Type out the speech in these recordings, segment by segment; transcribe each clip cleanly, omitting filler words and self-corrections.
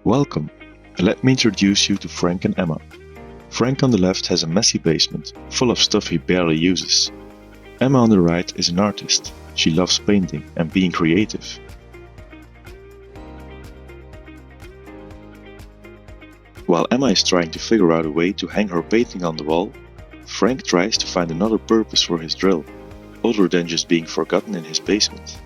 Welcome. Let me introduce you to Frank and Emma. Frank on the left has a messy basement, full of stuff he barely uses. Emma on the right is an artist. She loves painting and being creative. While Emma is trying to figure out a way to hang her painting on the wall, Frank tries to find another purpose for his drill, other than just being forgotten in his basement.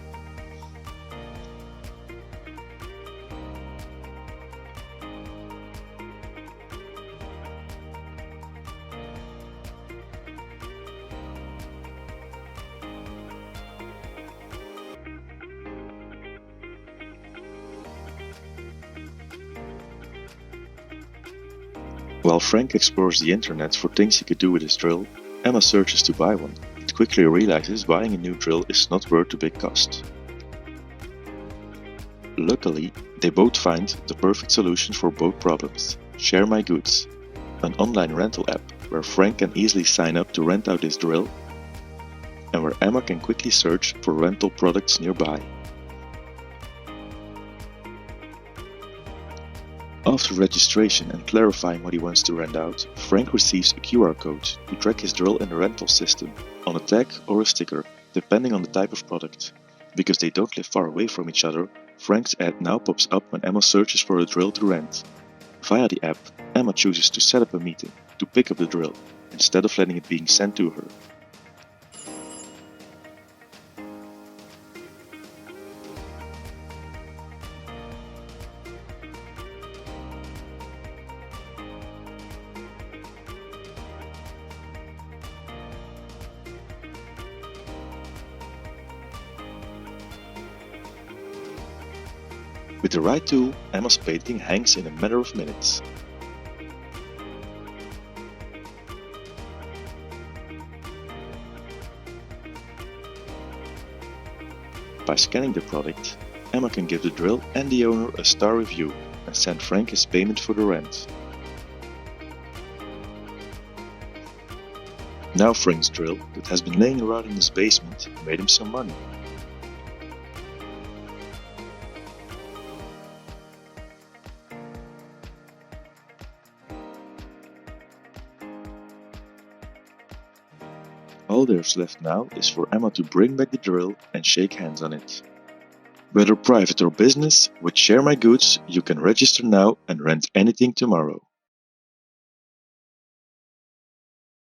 While Frank explores the internet for things he could do with his drill, Emma searches to buy one, but quickly realizes buying a new drill is not worth the big cost. Luckily, they both find the perfect solution for both problems: Share My Goods, an online rental app where Frank can easily sign up to rent out his drill, and where Emma can quickly search for rental products nearby. After registration and clarifying what he wants to rent out, Frank receives a QR code to track his drill in the rental system, on a tag or a sticker, depending on the type of product. Because they don't live far away from each other, Frank's ad now pops up when Emma searches for a drill to rent. Via the app, Emma chooses to set up a meeting to pick up the drill, instead of letting it being sent to her. With the right tool, Emma's painting hangs in a matter of minutes. By scanning the product, Emma can give the drill and the owner a star review and send Frank his payment for the rent. Now Frank's drill, that has been laying around in his basement, made him some money. All there's left now is for Emma to bring back the drill and shake hands on it. Whether private or business, with Share My Goods you can register now and rent anything tomorrow.